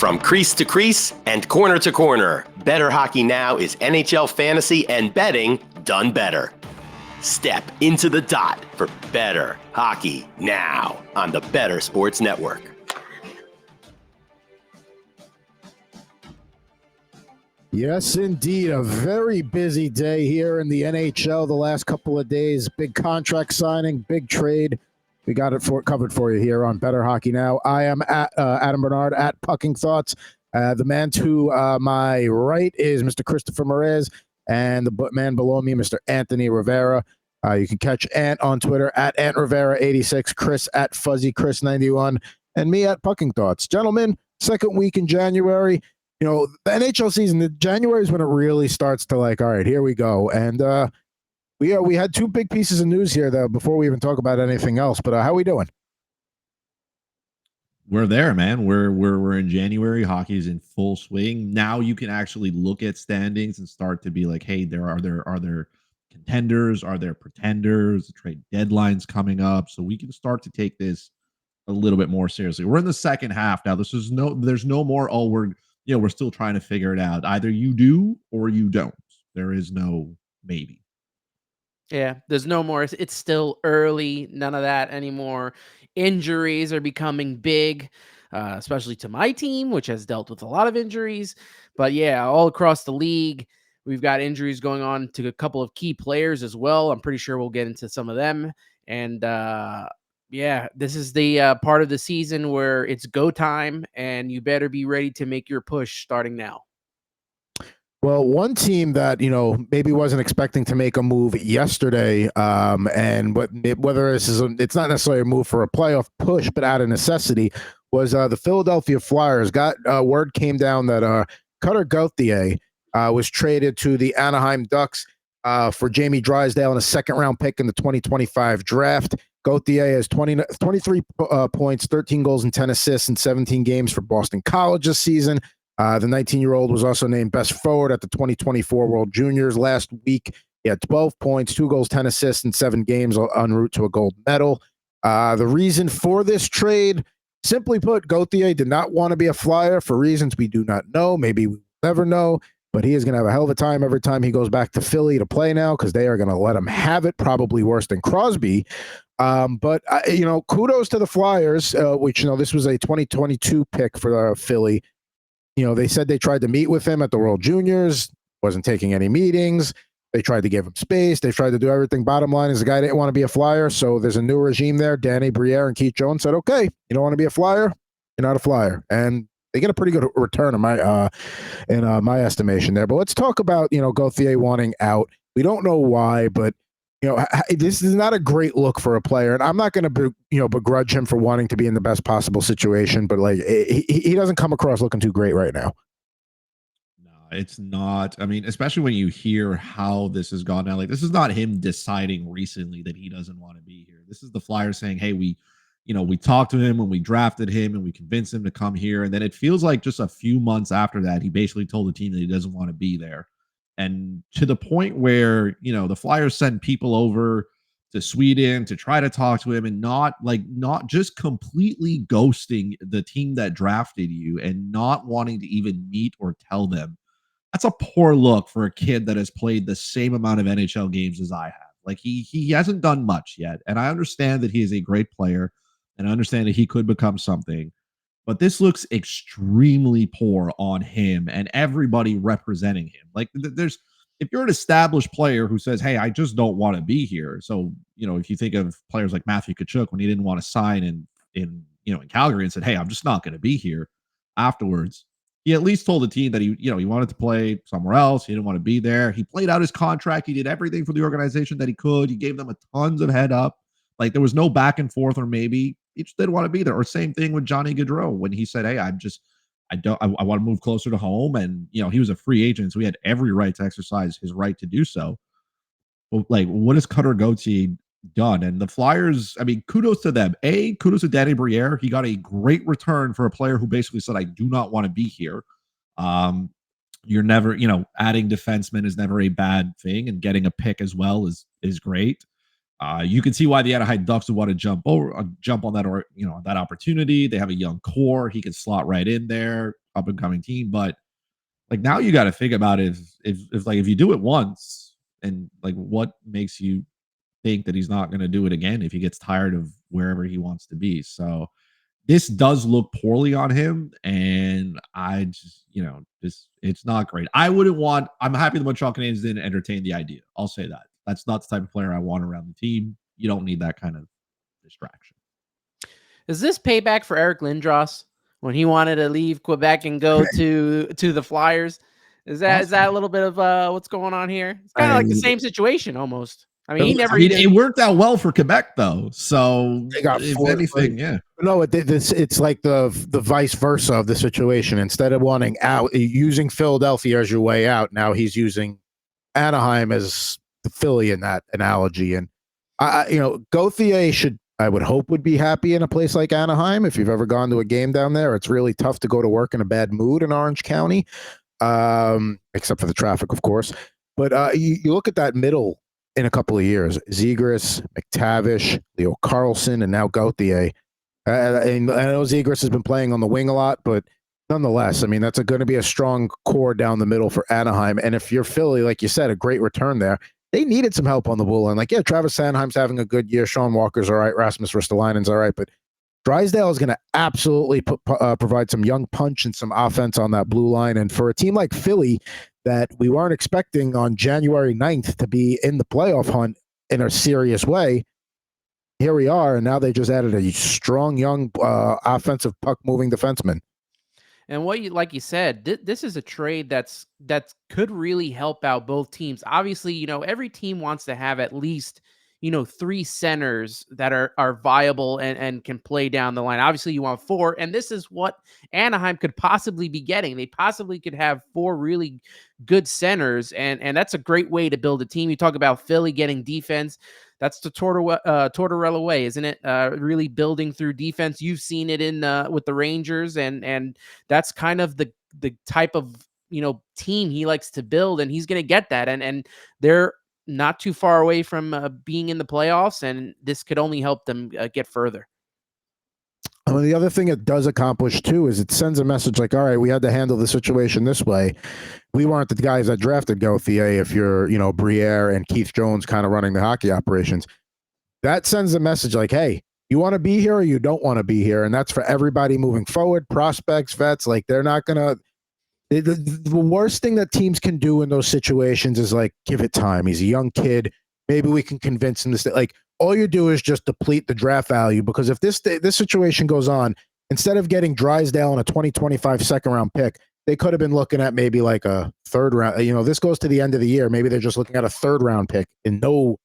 From crease to crease and corner to corner, Bettor Hockey Now is NHL fantasy and betting done better. Step into the dot for Bettor Hockey Now on the Bettor Sports Network. Yes, indeed. A very busy day here in the NHL the last couple of days. Big contract signing, big trade. We got it covered for you here on Bettor Hockey Now. I am at Adam Bernard at Pucking Thoughts. The man to my right is Mr. Christopher Morais, and the man below me, Mr. Anthony Rivera. You can catch Ant on Twitter at AntRivera86, Chris at FuzzyChris91, and me at Pucking Thoughts. Gentlemen, second week in January. You know, the NHL season, January is when it really starts to all right, here we go. And we had two big pieces of news here, though, before we even talk about anything else. But how are we doing? We're there, man. We're in January. Hockey's in full swing. Now you can actually look at standings and start to be like, hey, are there contenders? Are there pretenders? The trade deadline's coming up. So we can start to take this a little bit more seriously. We're in the second half now. There's no more, we're still trying to figure it out. Either you do or you don't. There is no maybe. Yeah, there's no more. It's still early. None of that anymore. Injuries are becoming big, especially to my team, which has dealt with a lot of injuries. But yeah, all across the league, we've got injuries going on to a couple of key players as well. I'm pretty sure we'll get into some of them. And yeah, this is the part of the season where it's go time, and you better be ready to make your push starting now. Well, one team that, maybe wasn't expecting to make a move yesterday, and whether it's not necessarily a move for a playoff push, but out of necessity, was the Philadelphia Flyers. Word came down that Cutter Gauthier was traded to the Anaheim Ducks for Jamie Drysdale and a second-round pick in the 2025 draft. Gauthier has 23 points, 13 goals, and 10 assists in 17 games for Boston College this season. The 19-year-old was also named best forward at the 2024 World Juniors last week. He had 12 points, 2 goals, 10 assists in 7 games en route to a gold medal. The reason for this trade, simply put, Gauthier did not want to be a Flyer for reasons we do not know. Maybe we'll never know, but he is going to have a hell of a time every time he goes back to Philly to play now, because they are going to let him have it, probably worse than Crosby. But kudos to the Flyers, which, this was a 2022 pick for Philly. They said they tried to meet with him at the World Juniors, wasn't taking any meetings. They tried to give him space. They tried to do everything. Bottom line is the guy didn't want to be a Flyer, so there's a new regime there. Danny Briere and Keith Jones said, okay, you don't want to be a Flyer? You're not a Flyer. And they get a pretty good return in my estimation there. But let's talk about, Gauthier wanting out. We don't know why, but this is not a great look for a player, and I'm not going to, begrudge him for wanting to be in the best possible situation, but he doesn't come across looking too great right now. No, it's not. I mean, especially when you hear how this has gone down. This is not him deciding recently that he doesn't want to be here. This is the Flyers saying, hey, we talked to him when we drafted him and we convinced him to come here. And then it feels like just a few months after that, he basically told the team that he doesn't want to be there. And to the point where, the Flyers send people over to Sweden to try to talk to him, and not just completely ghosting the team that drafted you and not wanting to even meet or tell them. That's a poor look for a kid that has played the same amount of NHL games as I have. He hasn't done much yet. And I understand that he is a great player, and I understand that he could become something. But this looks extremely poor on him and everybody representing him. If you're an established player who says, hey, I just don't want to be here. So, if you think of players like Matthew Tkachuk, when he didn't want to sign in Calgary and said, hey, I'm just not going to be here afterwards, he at least told the team that he wanted to play somewhere else. He didn't want to be there. He played out his contract. He did everything for the organization that he could. He gave them a tons of head up. There was no back and forth or maybe. He just didn't want to be there. Or same thing with Johnny Gaudreau when he said, hey, I want to move closer to home. And, he was a free agent, so he had every right to exercise his right to do so. But what has Cutter Gauthier done? And the Flyers, I mean, kudos to them. Kudos to Danny Briere. He got a great return for a player who basically said, I do not want to be here. You're never, adding defensemen is never a bad thing, and getting a pick as well is great. You can see why the Anaheim Ducks would want to jump on that, that opportunity. They have a young core. He can slot right in there. up and coming team. But like now you got to think about it if you do it once, and like what makes you think that he's not going to do it again if he gets tired of wherever he wants to be. So this does look poorly on him, and I just, it's not great. I'm happy the Montreal Canadiens didn't entertain the idea. I'll say that. That's not the type of player I want around the team. You don't need that kind of distraction. Is this payback for Eric Lindros when he wanted to leave Quebec and go to the Flyers? Is that a little bit of what's going on here? It's kind of like the same situation almost. I mean, it worked out well for Quebec though. So they got if anything, yeah. No, it's like the vice versa of the situation. Instead of wanting out, using Philadelphia as your way out, now he's using Anaheim as the Philly in that analogy. And Gauthier I would hope would be happy in a place like Anaheim. If you've ever gone to a game down there, it's really tough to go to work in a bad mood in Orange County, except for the traffic, of course. But you look at that middle in a couple of years: Zegras, McTavish, Leo Carlson, and now Gauthier. And I know Zegras has been playing on the wing a lot, but nonetheless, I mean, that's going to be a strong core down the middle for Anaheim. And if you're Philly, like you said, a great return there. They needed some help on the blue line. Like, yeah, Travis Sanheim's having a good year. Sean Walker's all right. Rasmus Ristolainen's all right. But Drysdale is going to absolutely provide some young punch and some offense on that blue line. And for a team like Philly that we weren't expecting on January 9th to be in the playoff hunt in a serious way, here we are. And now they just added a strong, young offensive puck-moving defenseman. And like you said, this is a trade that could really help out both teams. Obviously, every team wants to have at least, 3 centers that are viable and can play down the line. Obviously, you want 4, and this is what Anaheim could possibly be getting. They possibly could have 4 really good centers, and that's a great way to build a team. You talk about Philly getting defense. That's the Tortorella way, isn't it? Really building through defense. You've seen it in with the Rangers, and that's kind of the type of team he likes to build, and he's going to get that. And they're not too far away from being in the playoffs, and this could only help them get further. I mean, the other thing it does accomplish too is it sends a message like, all right, we had to handle the situation this way. We weren't the guys that drafted Gauthier. If you're, Briere and Keith Jones kind of running the hockey operations, that sends a message like, hey, you want to be here or you don't want to be here. And that's for everybody moving forward, prospects, vets. Like, they're not going to, the worst thing that teams can do in those situations is like, give it time. He's a young kid. Maybe we can convince him to stay. Like, all you do is just deplete the draft value, because if this situation goes on, instead of getting Drysdale and a 2025 second round pick, they could have been looking at maybe like a third round. This goes to the end of the year. Maybe they're just looking at a third round pick and you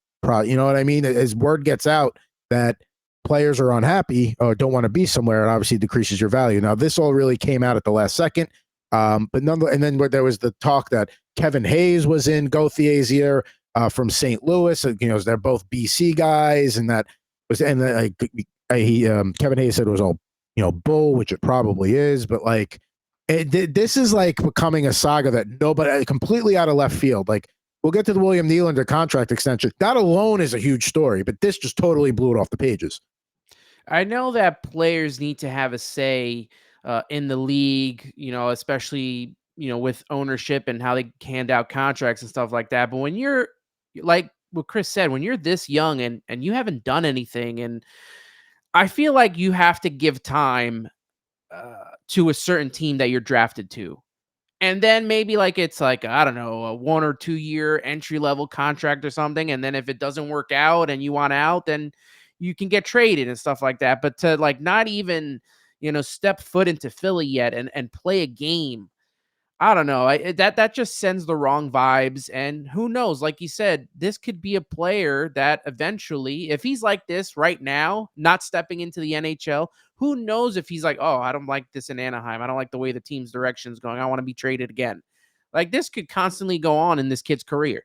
know what I mean? As word gets out that players are unhappy or don't want to be somewhere, it obviously decreases your value. Now, this all really came out at the last second. And then there was the talk that Kevin Hayes was in Gauthier's ear from St. Louis. They're both BC guys, and that was, and Kevin Hayes said it was all bull, which it probably is, but like this is like becoming a saga that nobody, completely out of left field. Like, we'll get to the William Nylander contract extension. That alone is a huge story, but this just totally blew it off the pages. I know that players need to have a say in the league, especially, with ownership and how they hand out contracts and stuff like that. But when you're, like what Chris said, when you're this young and you haven't done anything, and I feel like you have to give time to a certain team that you're drafted to. And then maybe it's like, I don't know, a 1 or 2 year entry level contract or something. And then if it doesn't work out and you want out, then you can get traded and stuff like that. But to not even, step foot into Philly yet and play a game, I don't know. That just sends the wrong vibes. And who knows? Like you said, this could be a player that eventually, if he's like this right now, not stepping into the NHL, who knows if he's like, oh, I don't like this in Anaheim. I don't like the way the team's direction is going. I want to be traded again. Like, this could constantly go on in this kid's career.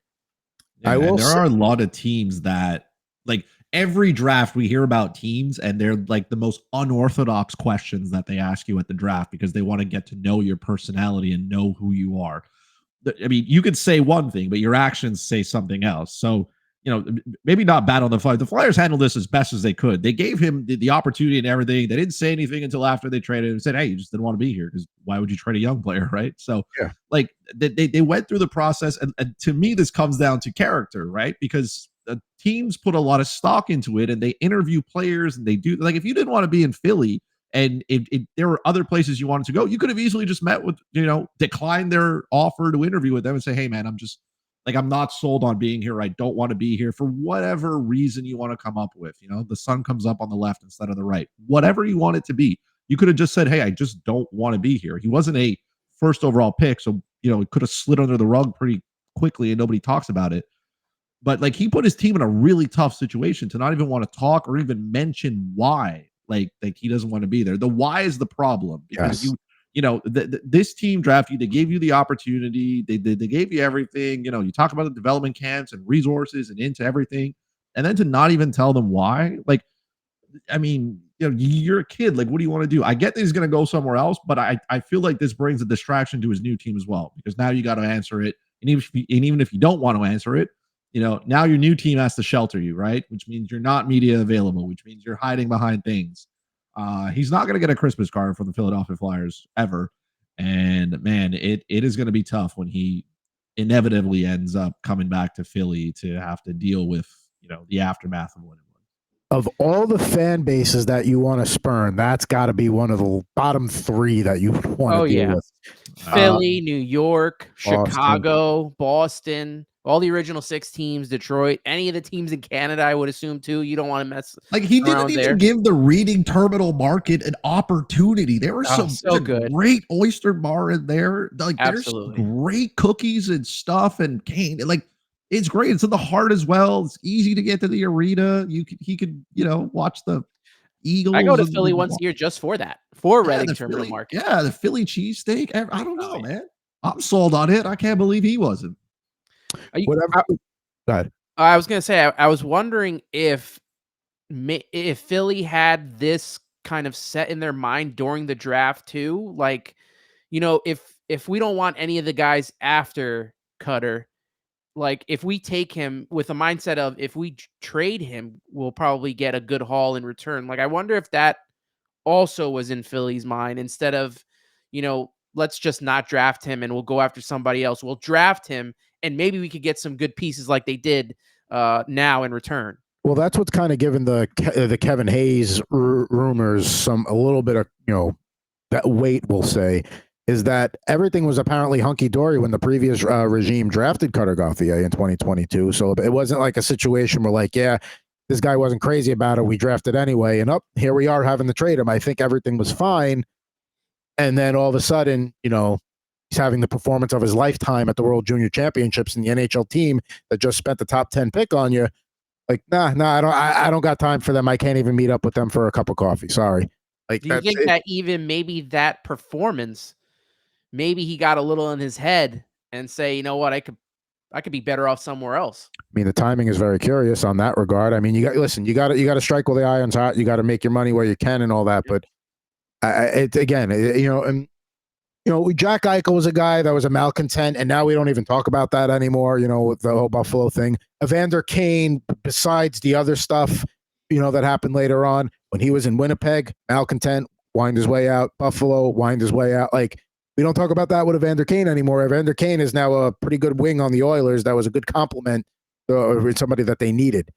Yeah, there are a lot of teams that, like, every draft we hear about teams, and they're like the most unorthodox questions that they ask you at the draft because they want to get to know your personality and know who you are. I mean, you could say one thing, but your actions say something else. So maybe not bad on the Flyers. The Flyers handled this as best as they could. They gave him the opportunity and everything. They didn't say anything until after they traded him and said, hey, you just didn't want to be here because why would you trade a young player, right? So, like, they went through the process. And to me, this comes down to character, right? Because teams put a lot of stock into it and they interview players and they do. Like, if you didn't want to be in Philly and if there were other places you wanted to go, you could have easily just met with, declined their offer to interview with them and say, hey, man, I'm not sold on being here. I don't want to be here for whatever reason you want to come up with. The sun comes up on the left instead of the right. Whatever you want it to be. You could have just said, hey, I just don't want to be here. He wasn't a first overall pick, so, it could have slid under the rug pretty quickly and nobody talks about it. But, like, he put his team in a really tough situation to not even want to talk or even mention why. Like he doesn't want to be there. The why is the problem. Because this team drafted you. They gave you the opportunity. They gave you everything. You talk about the development camps and resources and into everything. And then to not even tell them why. Like, I mean, you're a kid. Like, what do you want to do? I get that he's going to go somewhere else, but I feel like this brings a distraction to his new team as well. Because now you got to answer it. And even if you don't want to answer it, now your new team has to shelter you, right? Which means you're not media available, which means you're hiding behind things. He's not going to get a Christmas card from the Philadelphia Flyers ever. And, man, it is going to be tough when he inevitably ends up coming back to Philly to have to deal with, the aftermath of what it was. Of all the fan bases that you want to spurn, that's got to be one of the bottom three that you want to deal with. Philly, New York, Chicago, Boston, all the original 6 teams, Detroit, any of the teams in Canada, I would assume too. You don't want to mess. Like, he didn't even give the reading terminal market an opportunity. There were some great oyster bar in there. Like, absolutely. There's great cookies and stuff and cane. Like, it's great. It's in the heart as well. It's easy to get to the arena. He could watch the Eagles. I go to Philly once a year just for that, for Reading Terminal Market. Yeah, the Philly cheesesteak. I don't know, man. I'm sold on it. I can't believe he wasn't. Whatever. Go ahead. I was going to say, I was wondering if Philly had this kind of set in their mind during the draft too. Like, if we don't want any of the guys after Cutter, like, if we take him with a mindset of if we trade him, we'll probably get a good haul in return. Like, I wonder if that also was in Philly's mind instead of, let's just not draft him and we'll go after somebody else. We'll draft him and maybe we could get some good pieces like they did now in return. Well, that's what's kind of given the Kevin Hayes rumors a little bit of, that weight, we'll say, is that everything was apparently hunky-dory when the previous regime drafted Cutter Gauthier in 2022. So it wasn't like a situation where, like, yeah, this guy wasn't crazy about it. We drafted anyway. And here we are having to trade him. I think everything was fine. And then all of a sudden, he's having the performance of his lifetime at the World Junior Championships in the NHL team that just spent the top 10 pick on you. Like, nah, I don't got time for them. I can't even meet up with them for a cup of coffee. Sorry. Like, do you think that even maybe that performance, maybe he got a little in his head and say, you know what, I could be better off somewhere else. I mean, the timing is very curious on that regard. I mean, you got to strike while the iron's hot. You got to make your money where you can and all that. But Jack Eichel was a guy that was a malcontent, and now we don't even talk about that anymore. With the whole Buffalo thing. Evander Kane, besides the other stuff, that happened later on when he was in Winnipeg, malcontent, wind his way out. Buffalo, wind his way out. Like, we don't talk about that with Evander Kane anymore. Evander Kane is now a pretty good wing on the Oilers. That was a good compliment to somebody that they needed.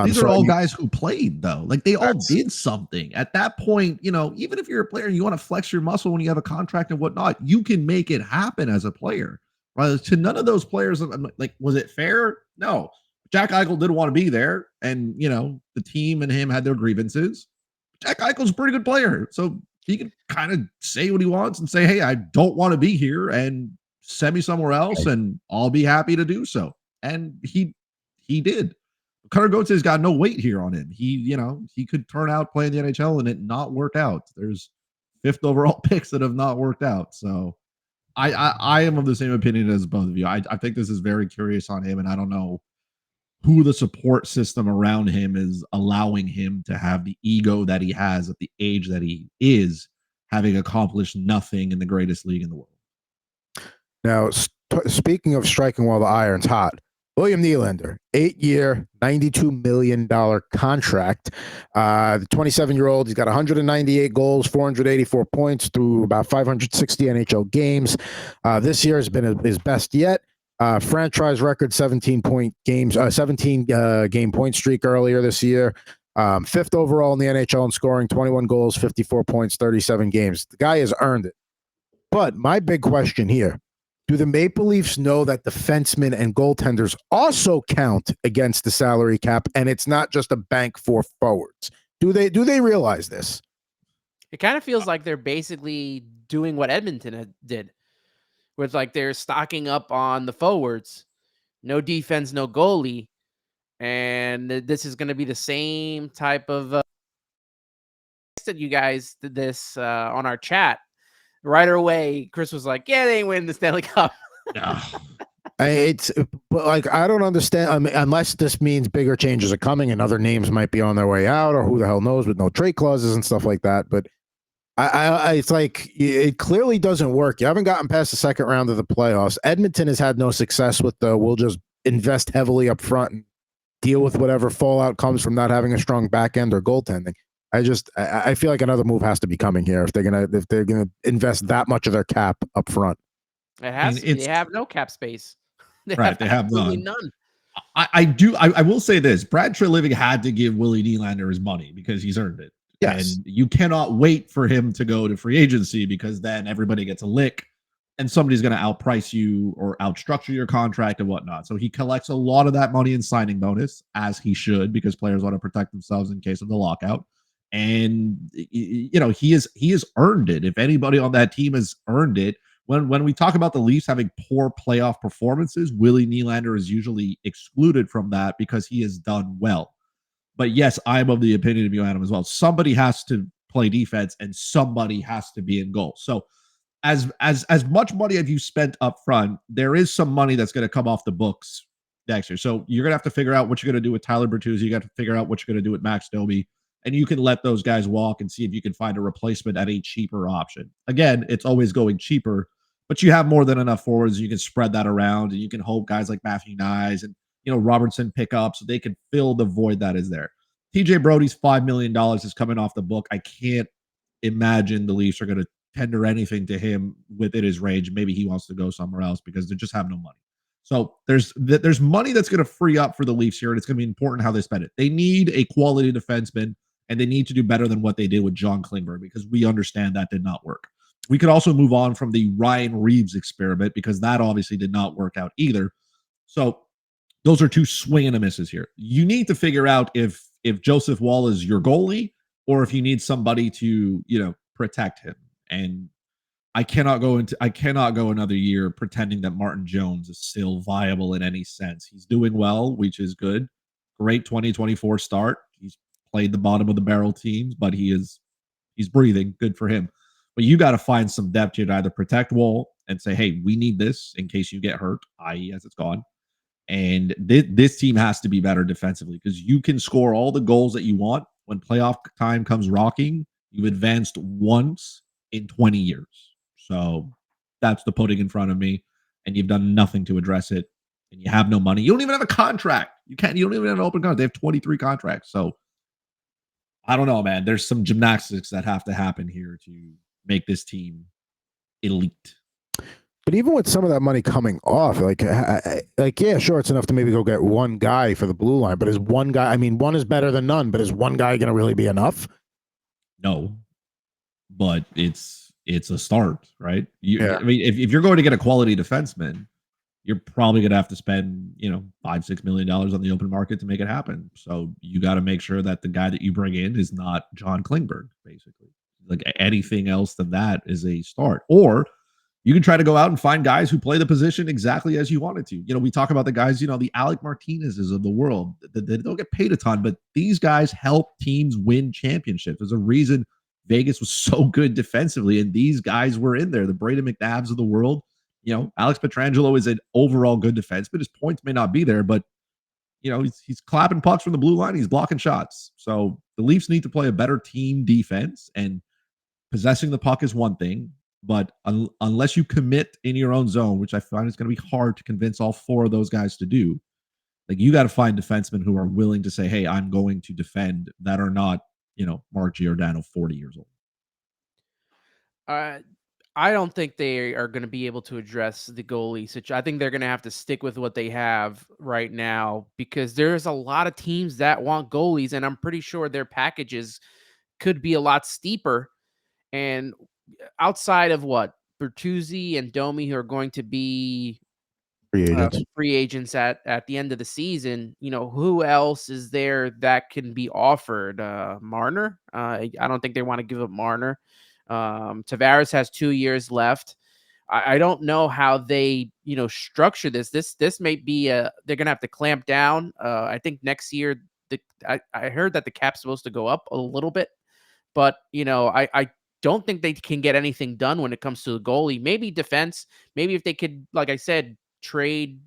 These are all guys who played, though. Like, they all did something. At that point, even if you're a player and you want to flex your muscle when you have a contract and whatnot, you can make it happen as a player. Right? To none of those players, like, was it fair? No. Jack Eichel didn't want to be there, and, the team and him had their grievances. Jack Eichel's a pretty good player, so he can kind of say what he wants and say, hey, I don't want to be here and send me somewhere else and I'll be happy to do so. And he did. Cutter Gauthier's got no weight here on him. He could turn out playing the NHL and it not work out. There's 5th overall picks that have not worked out. So I am of the same opinion as both of you. I think this is very curious on him, and I don't know who the support system around him is allowing him to have the ego that he has at the age that he is, having accomplished nothing in the greatest league in the world. Now, speaking of striking while the iron's hot, William Nylander, 8-year, $92 million contract. The 27-year-old, he's got 198 goals, 484 points through about 560 NHL games. This year has been his best yet. Franchise record 17 game point streak earlier this year. Fifth overall in the NHL in scoring, 21 goals, 54 points, 37 games. The guy has earned it. But my big question here, do the Maple Leafs know that defensemen and goaltenders also count against the salary cap, and it's not just a bank for forwards? Do they realize this? It kind of feels like they're basically doing what Edmonton did, with like they're stocking up on the forwards, no defense, no goalie, and this is going to be the same type of that you guys did this on our chat. Right away, Chris was like, "Yeah, they ain't winning the Stanley Cup." No. But like, I don't understand. I mean, unless this means bigger changes are coming and other names might be on their way out, or who the hell knows, with no trade clauses and stuff like that. But it's like it clearly doesn't work. You haven't gotten past the second round of the playoffs. Edmonton has had no success with the we'll just invest heavily up front and deal with whatever fallout comes from not having a strong back end or goaltending. I feel like another move has to be coming here if they're gonna invest that much of their cap up front. It has. They have no cap space. They have none. None. I will say this: Brad Treliving had to give Willie Nylander his money because he's earned it. Yes. And you cannot wait for him to go to free agency because then everybody gets a lick and somebody's going to outprice you or outstructure your contract and whatnot. So he collects a lot of that money in signing bonus, as he should, because players want to protect themselves in case of the lockout. And you know, he has earned it. If anybody on that team has earned it, when we talk about the Leafs having poor playoff performances, Willie Nylander is usually excluded from that because he has done well. But yes, I'm of the opinion of you, Adam, as well. Somebody has to play defense and somebody has to be in goal. So as much money as you spent up front, there is some money that's going to come off the books next year. So you're going to have to figure out what you're going to do with Tyler Bertuzzi. You got to figure out what you're going to do with Max Domi. And you can let those guys walk and see if you can find a replacement at a cheaper option. Again, it's always going cheaper, but you have more than enough forwards. You can spread that around, and you can hope guys like Matthew Nyes and Robertson pick up so they can fill the void that is there. TJ Brody's $5 million is coming off the book. I can't imagine the Leafs are going to tender anything to him within his range. Maybe he wants to go somewhere else because they just have no money. So there's money that's going to free up for the Leafs here, and it's going to be important how they spend it. They need a quality defenseman, and they need to do better than what they did with John Klingberg because we understand that did not work. We could also move on from the Ryan Reeves experiment because that obviously did not work out either. So those are two swing and a misses here. You need to figure out if Joseph Wall is your goalie or if you need somebody to, protect him. And I cannot go another year pretending that Martin Jones is still viable in any sense. He's doing well, which is good. Great 2024 start. He's played the bottom of the barrel teams, but he's breathing. Good for him. But you got to find some depth here to either protect Wall and say, hey, we need this in case you get hurt, i.e. as it's gone. And this team has to be better defensively because you can score all the goals that you want. When playoff time comes rocking, you've advanced once in 20 years. So that's the putting in front of me. And you've done nothing to address it. And you have no money. You don't even have a contract. You don't even have an open contract. They have 23 contracts. So I don't know, man. There's some gymnastics that have to happen here to make this team elite. But even with some of that money coming off, yeah, sure, it's enough to maybe go get one guy for the blue line. But is one guy? I mean, one is better than none. But is one guy going to really be enough? No, but it's a start, right? I mean, if you're going to get a quality defenseman, you're probably going to have to spend $5-6 million on the open market to make it happen. So you got to make sure that the guy that you bring in is not John Klingberg, basically. Like anything else than that is a start, or you can try to go out and find guys who play the position exactly as you wanted to. We talk about the guys, the Alec Martinezes of the world. They don't get paid a ton, but these guys help teams win championships. There's a reason Vegas was so good defensively, and these guys were in there. The Braden McNabbs of the world. Alex Pietrangelo is an overall good defenseman. His points may not be there, but he's clapping pucks from the blue line. He's blocking shots. So the Leafs need to play a better team defense, and possessing the puck is one thing. But unless you commit in your own zone, which I find is going to be hard to convince all four of those guys to do, Like, you got to find defensemen who are willing to say, hey, I'm going to defend, that are not, Mark Giordano, 40 years old. I don't think they are going to be able to address the goalie situation. I think they're going to have to stick with what they have right now because there's a lot of teams that want goalies, and I'm pretty sure their packages could be a lot steeper. And outside of what Bertuzzi and Domi, who are going to be free agents at the end of the season, who else is there that can be offered? Marner. I don't think they want to give up Marner. Tavares has 2 years left. I don't know how they, structure this. This may be they're gonna have to clamp down. I think next year I heard that the cap's supposed to go up a little bit, but I don't think they can get anything done when it comes to the goalie. Maybe defense. Maybe if they could, like I said, trade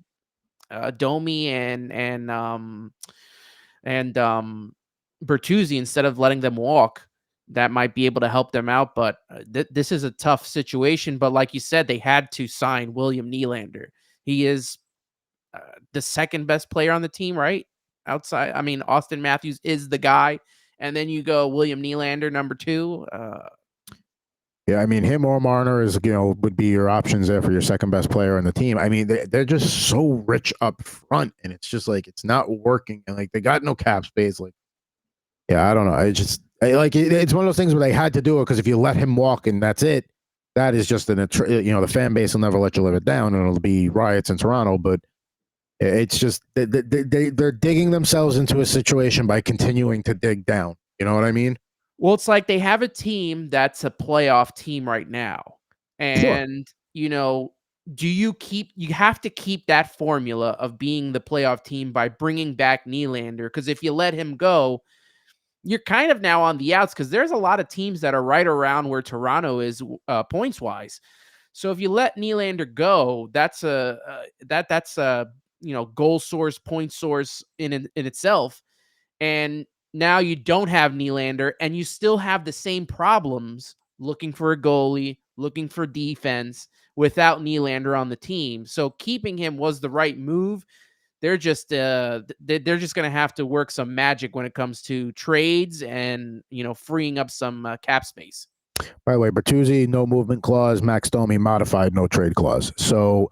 Domi and Bertuzzi instead of letting them walk. That might be able to help them out, but this is a tough situation. But like you said, they had to sign William Nylander. He is the second best player on the team, right? Outside, I mean, Austin Matthews is the guy, and then you go William Nylander, number 2. Yeah, I mean, him or Marner would be your options there for your second best player on the team. I mean, they're just so rich up front, and it's just like it's not working, and like they got no cap space. Like, yeah, I don't know. It's one of those things where they had to do it because if you let him walk and that's it, that is just the fan base will never let you live it down, and it'll be riots in Toronto. But it's just they're digging themselves into a situation by continuing to dig down. You know what I mean? Well, it's like they have a team that's a playoff team right now. And, you have to keep that formula of being the playoff team by bringing back Nylander. Because if you let him go, you're kind of now on the outs because there's a lot of teams that are right around where Toronto is points wise. So if you let Nylander go, that's a goal source, point source in itself. And now you don't have Nylander, and you still have the same problems looking for a goalie, looking for defense without Nylander on the team. So keeping him was the right move. They're just going to have to work some magic when it comes to trades and freeing up some cap space. By the way, Bertuzzi, no movement clause. Max Domi, modified, no trade clause. So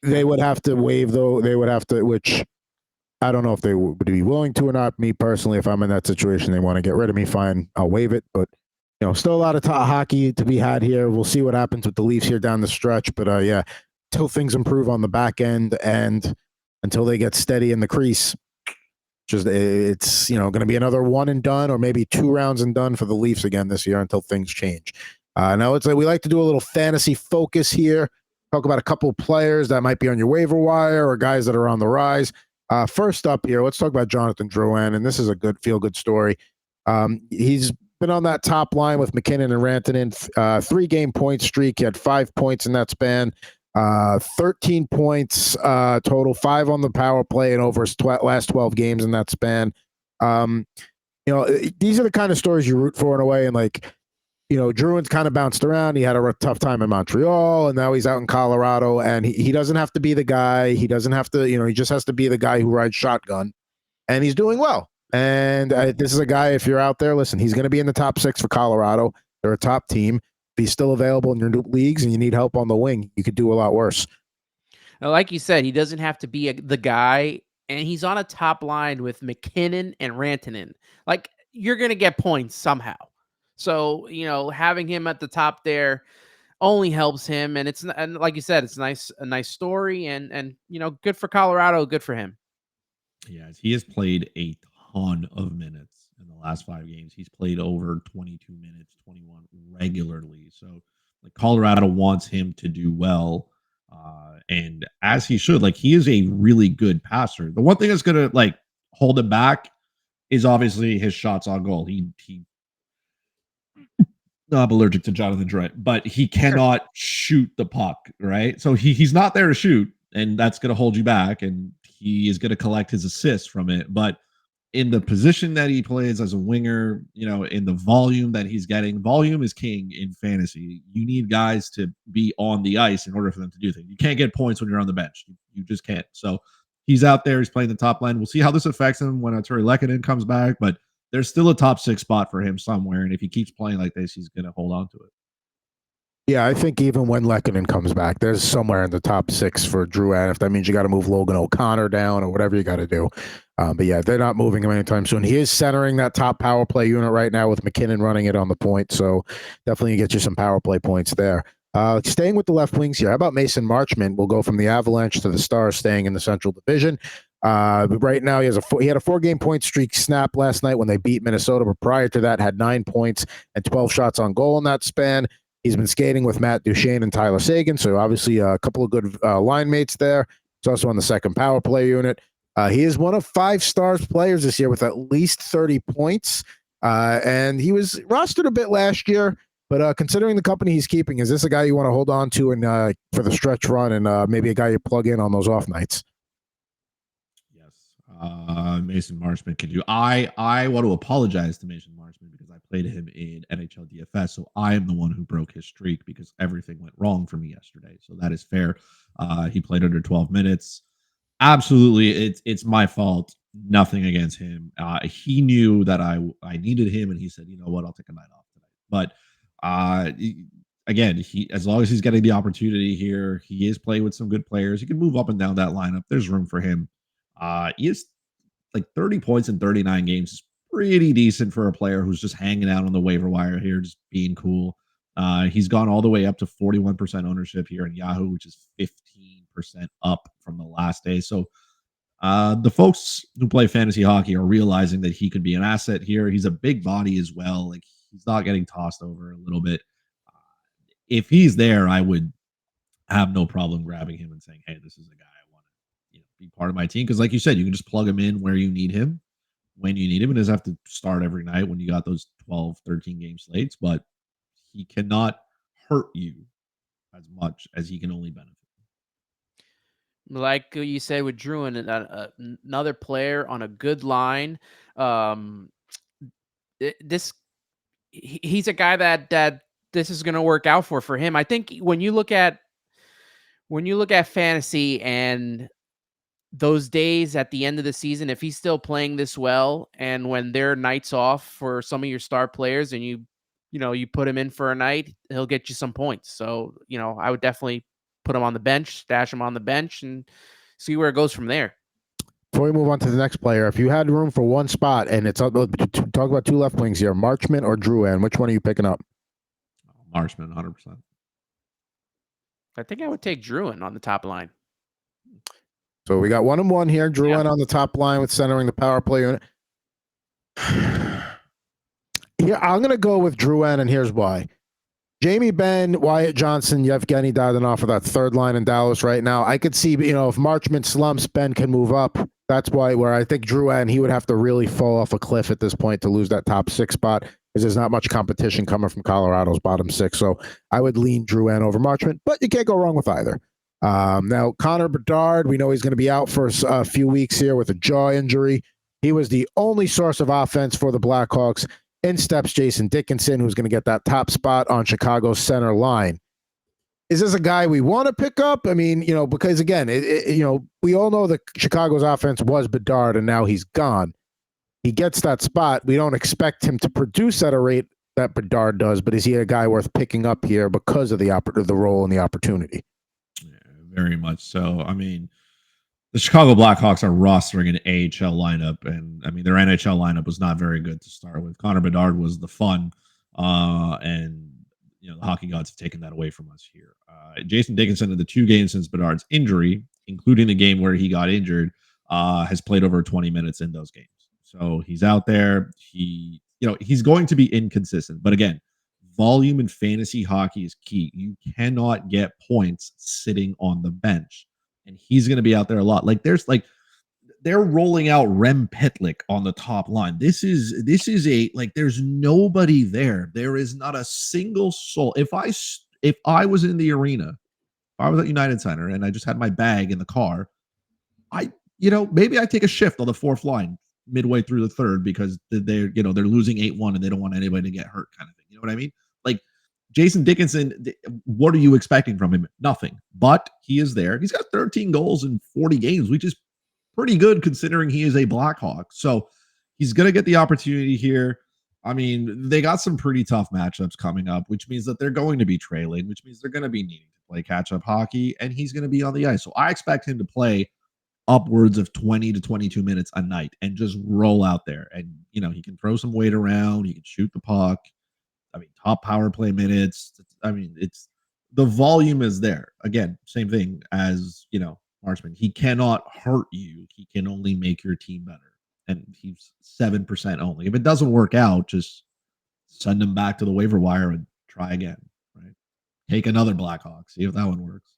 they would have to waive, though. They would have to, which I don't know if they would be willing to or not. Me personally, if I'm in that situation, they want to get rid of me, fine, I'll waive it. But still a lot of hockey to be had here. We'll see what happens with the Leafs here down the stretch. But yeah, until things improve on the back end and until they get steady in the crease, it's going to be another one and done, or maybe 2 rounds and done for the Leafs again this year until things change. Now it's like we like to do a little fantasy focus here. Talk about a couple of players that might be on your waiver wire or guys that are on the rise. First up here, let's talk about Jonathan Drouin, and this is a good feel-good story. He's been on that top line with McKinnon and Rantanen, 3-game point streak. He had 5 points in that span, 13 points total, 5 on the power play in over his last 12 games in that span. These are the kind of stories you root for in a way, and like, Drouin's kind of bounced around. He had a tough time in Montreal, and now he's out in Colorado, and he doesn't have to be the guy. He doesn't have to, he just has to be the guy who rides shotgun, and he's doing well. And this is a guy, if you're out there, listen, he's going to be in the top 6 for Colorado. They're a top team. If he's still available in your leagues and you need help on the wing, you could do a lot worse. Now, like you said, he doesn't have to be the guy, and he's on a top line with McKinnon and Rantanen. Like, you're going to get points somehow. So, having him at the top there only helps him. And like you said, it's a nice story and good for Colorado, good for him. Yeah, he has played a ton of minutes in the last 5 games. He's played over 22 minutes, 21 regularly. So like Colorado wants him to do well. And as he should, like he is a really good passer. The one thing that's going to like hold him back is obviously his shots on goal. He I'm allergic to Jonathan Drouin, but he cannot shoot the puck, right? So he's not there to shoot, and that's going to hold you back, and he is going to collect his assists from it. But in the position that he plays as a winger, in the volume that he's getting, volume is king in fantasy. You need guys to be on the ice in order for them to do things. You can't get points when you're on the bench. You just can't. So he's out there. He's playing the top line. We'll see how this affects him when Arturi Lehkonen comes back, but there's still a top 6 spot for him somewhere. And if he keeps playing like this, he's going to hold on to it. Yeah, I think even when Lehkonen comes back, there's somewhere in the top 6 for Drouin. If that means you got to move Logan O'Connor down or whatever you got to do. But yeah, they're not moving him anytime soon. He is centering that top power play unit right now with McKinnon running it on the point. So definitely get you some power play points there. Staying with the left wings here, how about Mason Marchment? We'll go from the Avalanche to the Stars, staying in the Central Division. Right now, he had a 4-game point streak snap last night when they beat Minnesota, but prior to that, had 9 points and 12 shots on goal in that span. He's been skating with Matt Duchene and Tyler Seguin, so obviously a couple of good line mates there. He's also on the second power play unit. He is one of 5 Stars players this year with at least 30 points, and he was rostered a bit last year. But considering the company he's keeping, is this a guy you want to hold on to and for the stretch run, and maybe a guy you plug in on those off nights? Yes, Mason Marchment can do. I want to apologize to Mason Marchment because I played him in NHL DFS, so I am the one who broke his streak because everything went wrong for me yesterday. So that is fair. He played under 12 minutes. Absolutely, it's my fault. Nothing against him. He knew that I needed him, and he said, "You know what? I'll take a night off tonight." But again, as long as he's getting the opportunity here, he is playing with some good players. He can move up and down that lineup. There's room for him. He is like 30 points in 39 games is pretty decent for a player who's just hanging out on the waiver wire here, just being cool. He's gone all the way up to 41% ownership here in Yahoo, which is 15% up from the last day. So the folks who play fantasy hockey are realizing that he could be an asset here. He's a big body as well. Like, he's not getting tossed over a little bit. If he's there, I would have no problem grabbing him and saying, "Hey, this is a guy I want to be part of my team." Because like you said, you can just plug him in where you need him, when you need him. He doesn't have to start every night when you got those 12, 13 game slates, but he cannot hurt you as much as he can only benefit. Like you said with Drouin, another player on a good line. He's a guy that this is going to work out for him. I think when you look at fantasy and those days at the end of the season, if he's still playing this well, and when there are nights off for some of your star players, and you put him in for a night, he'll get you some points. So, I would definitely put him on the bench, stash him on the bench, and see where it goes from there. Before we move on to the next player, if you had room for one spot, and it's talk about 2 left wings here, Marchment or Drouin, which one are you picking up? Marchment, 100%. I think I would take Drouin on the top line. So we got 1 and 1 here. Drouin on the top line with centering the power play unit. Here, I'm going to go with Drouin, and here's why. Jamie Benn, Wyatt Johnson, Yevgeny Dadonov for that third line in Dallas right now. I could see, if Marchment slumps, Ben can move up. That's where I think Drouin, he would have to really fall off a cliff at this point to lose that top 6 spot, because there's not much competition coming from Colorado's bottom 6. So I would lean Drouin over Marchment, but you can't go wrong with either. Now, Connor Bedard, we know he's going to be out for a few weeks here with a jaw injury. He was the only source of offense for the Blackhawks. In steps Jason Dickinson, who's going to get that top spot on Chicago's center line. Is this a guy we want to pick up? I mean, because again, we all know that Chicago's offense was Bedard, and now he's gone. He gets that spot. We don't expect him to produce at a rate that Bedard does, but is he a guy worth picking up here because of the role and the opportunity? Yeah, very much so. I mean, the Chicago Blackhawks are rostering an AHL lineup, and I mean, their NHL lineup was not very good to start with. Connor Bedard was the fun, and the hockey gods have taken that away from us here. Jason Dickinson, in the 2 games since Bedard's injury, including the game where he got injured, has played over 20 minutes in those games. So he's out there. He's going to be inconsistent, but again, volume in fantasy hockey is key. You cannot get points sitting on the bench. And he's going to be out there a lot. They're rolling out Rem Pitlick on the top line. This is there's nobody there. There is not a single soul. If I was in the arena, if I was at United Center and I just had my bag in the car, maybe I take a shift on the 4th line midway through the 3rd because they're losing 8-1 and they don't want anybody to get hurt, kind of thing. You know what I mean? Like, Jason Dickinson, what are you expecting from him? Nothing. But he is there. He's got 13 goals in 40 games, which is pretty good considering he is a Blackhawk. So he's going to get the opportunity here. I mean, they got some pretty tough matchups coming up, which means that they're going to be trailing, which means they're going to be needing to play catch-up hockey, and he's going to be on the ice. So I expect him to play upwards of 20 to 22 minutes a night and just roll out there. And, he can throw some weight around. He can shoot the puck. I mean, top power play minutes. I mean, it's the volume is there. Again, same thing as, Marchman. He cannot hurt you. He can only make your team better. And he's 7% only. If it doesn't work out, just send him back to the waiver wire and try again, right? Take another Blackhawk. See if that one works.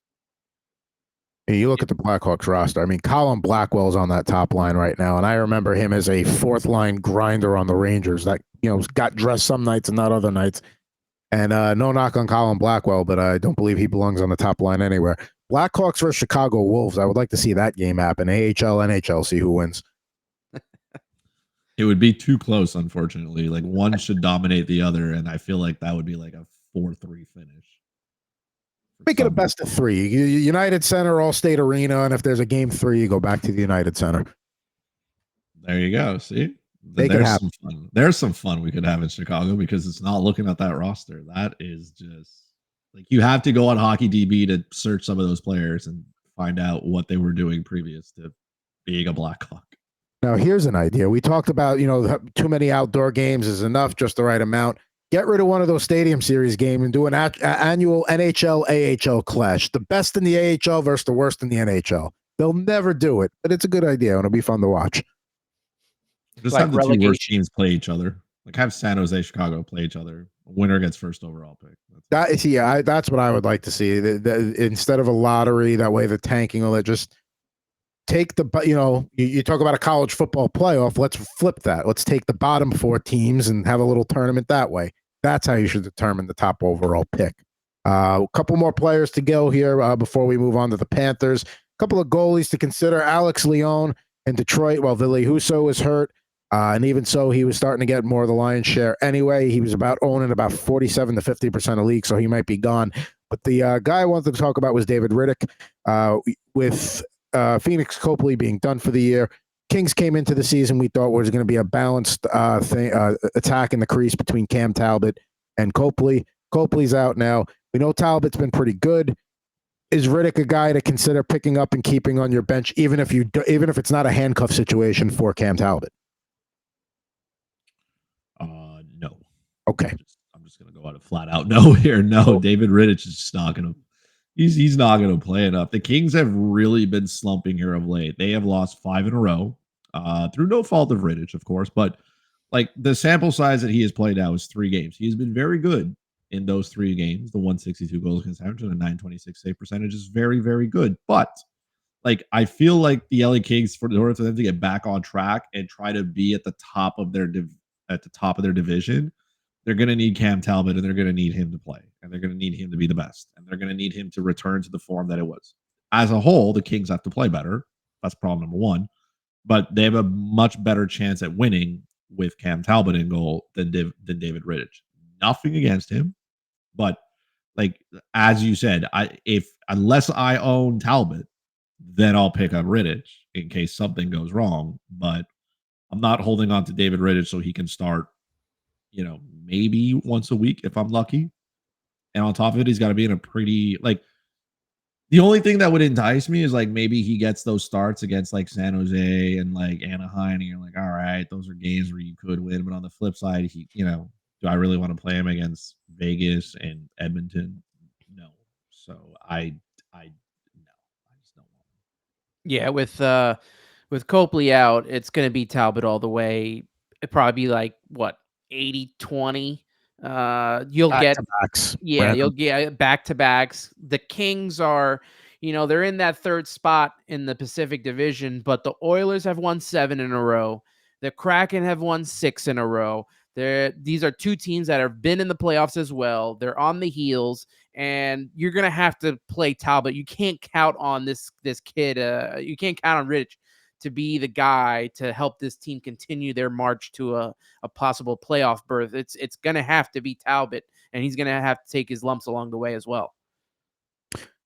Hey, you look at the Blackhawks roster. I mean, Colin Blackwell's on that top line right now, and I remember him as a fourth line grinder on the Rangers that got dressed some nights and not other nights. And no knock on Colin Blackwell, but I don't believe he belongs on the top line anywhere. Blackhawks versus Chicago Wolves. I would like to see that game happen. AHL, NHL, see who wins. It would be too close, unfortunately. Like one should dominate the other, and I feel like that would be like a 4-3 finish. Make it a best of three. United Center, All-State Arena, and if there's a game 3, you go back to the United Center. There you go. See? There's some fun. There's some fun we could have in Chicago because it's not looking at that roster. That is just like you have to go on Hockey DB to search some of those players and find out what they were doing previous to being a Blackhawk. Now, here's an idea. We talked about, too many outdoor games is enough, just the right amount. Get rid of one of those Stadium Series games and do an annual NHL-AHL clash. The best in the AHL versus the worst in the NHL. They'll never do it, but it's a good idea, and it'll be fun to watch. Just have the two worst teams play each other. Like have San Jose, Chicago play each other. Winner gets first overall pick. That's what I would like to see. Instead of a lottery, that way the tanking will just take you talk about a college football playoff. Let's flip that. Let's take the bottom 4 teams and have a little tournament that way. That's how you should determine the top overall pick. A couple more players to go here before we move on to the Panthers. A couple of goalies to consider. Alex Leon in Detroit, while Ville Husso was hurt. And even so, he was starting to get more of the lion's share anyway. He was owning about 47 to 50% of leagues, so he might be gone. But the guy I wanted to talk about was David Riddick. With Phoenix Copley being done for the year, Kings came into the season we thought was going to be a balanced attack in the crease between Cam Talbot and Copley. Copley's out now. We know Talbot's been pretty good. Is Riddick a guy to consider picking up and keeping on your bench, even if it's not a handcuff situation for Cam Talbot? No. Okay. I'm just going to go out a flat out no here. No, David Rittich is just not going to. He's not going to play enough. The Kings have really been slumping here of late. They have lost 5 in a row through no fault of Rittich, of course. But like the sample size that he has played now is 3 games. He has been very good in those 3 games. The 162 goals against average and a 926 save percentage is very, very good. But like I feel like the LA Kings, in order for them to get back on track and try to be at the top of their division, they're going to need Cam Talbot and they're going to need him to play and they're going to need him to be the best and they're going to need him to return to the form that it was. As a whole, the Kings have to play better. That's problem number 1. But they have a much better chance at winning with Cam Talbot in goal than David Rittich. Nothing against him, but like as you said, unless I own Talbot, then I'll pick up Rittich in case something goes wrong. But I'm not holding on to David Rittich so he can start, maybe once a week if I'm lucky. And on top of it, he's got to be in a pretty the only thing that would entice me is like maybe he gets those starts against like San Jose and like Anaheim, and you're like, all right, those are games where you could win. But on the flip side, do I really want to play him against Vegas and Edmonton? No. So I just don't want him. Yeah, with Copley out, it's going to be Talbot all the way. It'd probably be like what 80-20. You'll get back-to-backs. you'll get back-to-backs. The Kings are, they're in that 3rd spot in the Pacific Division, but the Oilers have won 7 in a row. The Kraken have won 6 in a row. These are 2 teams that have been in the playoffs as well. They're on the heels, and you're gonna have to play Talbot. You can't count on this kid. You can't count on Rittich to be the guy to help this team continue their march to a possible playoff berth. It's going to have to be Talbot, and he's going to have to take his lumps along the way as well.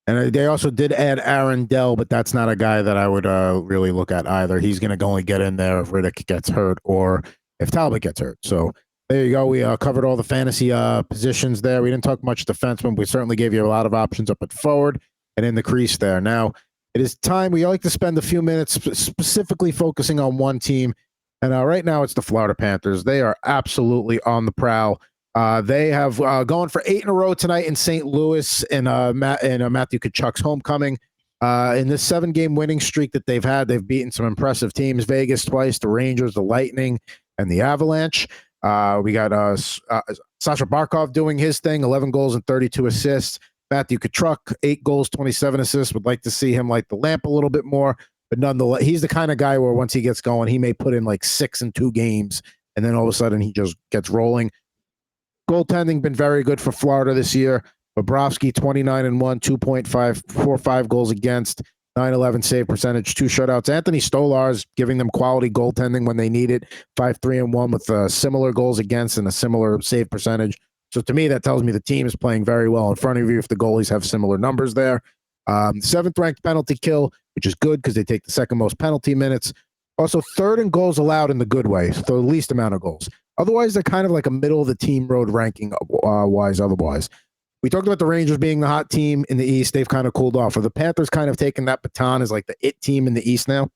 And they also did add Aaron Dell, but that's not a guy that I would really look at either. He's going to only get in there if Riddick gets hurt or if Talbot gets hurt. So there you go. We covered all the fantasy positions there. We didn't talk much defenseman. We certainly gave you a lot of options up at forward and in the crease there. Now, it is time. We like to spend a few minutes specifically focusing on one team. And right now it's the Florida Panthers. They are absolutely on the prowl. They have gone for 8 in a row tonight in St. Louis in Matthew Tkachuk's homecoming. In this 7-game winning streak that they've had, they've beaten some impressive teams: Vegas twice, the Rangers, the Lightning, and the Avalanche. We got Sasha Barkov doing his thing, 11 goals and 32 assists. Matthew Tkachuk, 8 goals, 27 assists. Would like to see him light the lamp a little bit more, but nonetheless, he's the kind of guy where once he gets going, he may put in like 6 in 2 games, and then all of a sudden he just gets rolling. Goaltending been very good for Florida this year. Bobrovsky, 29-1, 2.545 goals against, 911 save percentage, 2 shutouts. Anthony Stolarz giving them quality goaltending when they need it, 5-3-1 with similar goals against and a similar save percentage. So to me, that tells me the team is playing very well in front of you if the goalies have similar numbers there. 7th ranked penalty kill, which is good because they take the 2nd most penalty minutes. Also 3rd in goals allowed in the good way, so the least amount of goals. Otherwise, they're kind of like a middle of the team road ranking wise otherwise. We talked about the Rangers being the hot team in the East. They've kind of cooled off. Are the Panthers kind of taking that baton as like the it team in the East now?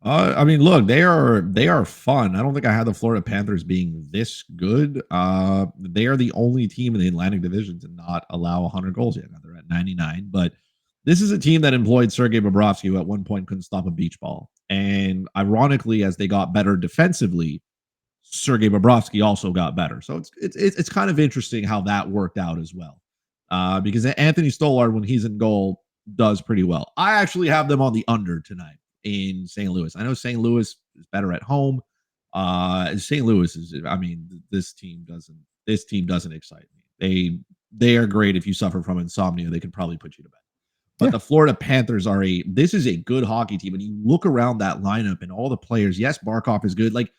I mean, look, they are fun. I don't think I had the Florida Panthers being this good. They are the only team in the Atlantic Division to not allow 100 goals yet. Now they're at 99, but this is a team that employed Sergei Bobrovsky, who at one point couldn't stop a beach ball. And ironically, as they got better defensively, Sergei Bobrovsky also got better. So it's kind of interesting how that worked out as well. Because Anthony Stolarz, when he's in goal, does pretty well. I actually have them on the under tonight in St. Louis. I know St. Louis is better at home. St. Louis is, I mean, this team doesn't excite me. They are great if you suffer from insomnia. They can probably put you to bed. But the Florida Panthers this is a good hockey team. And you look around that lineup and all the players. Yes, Barkov is good. Like,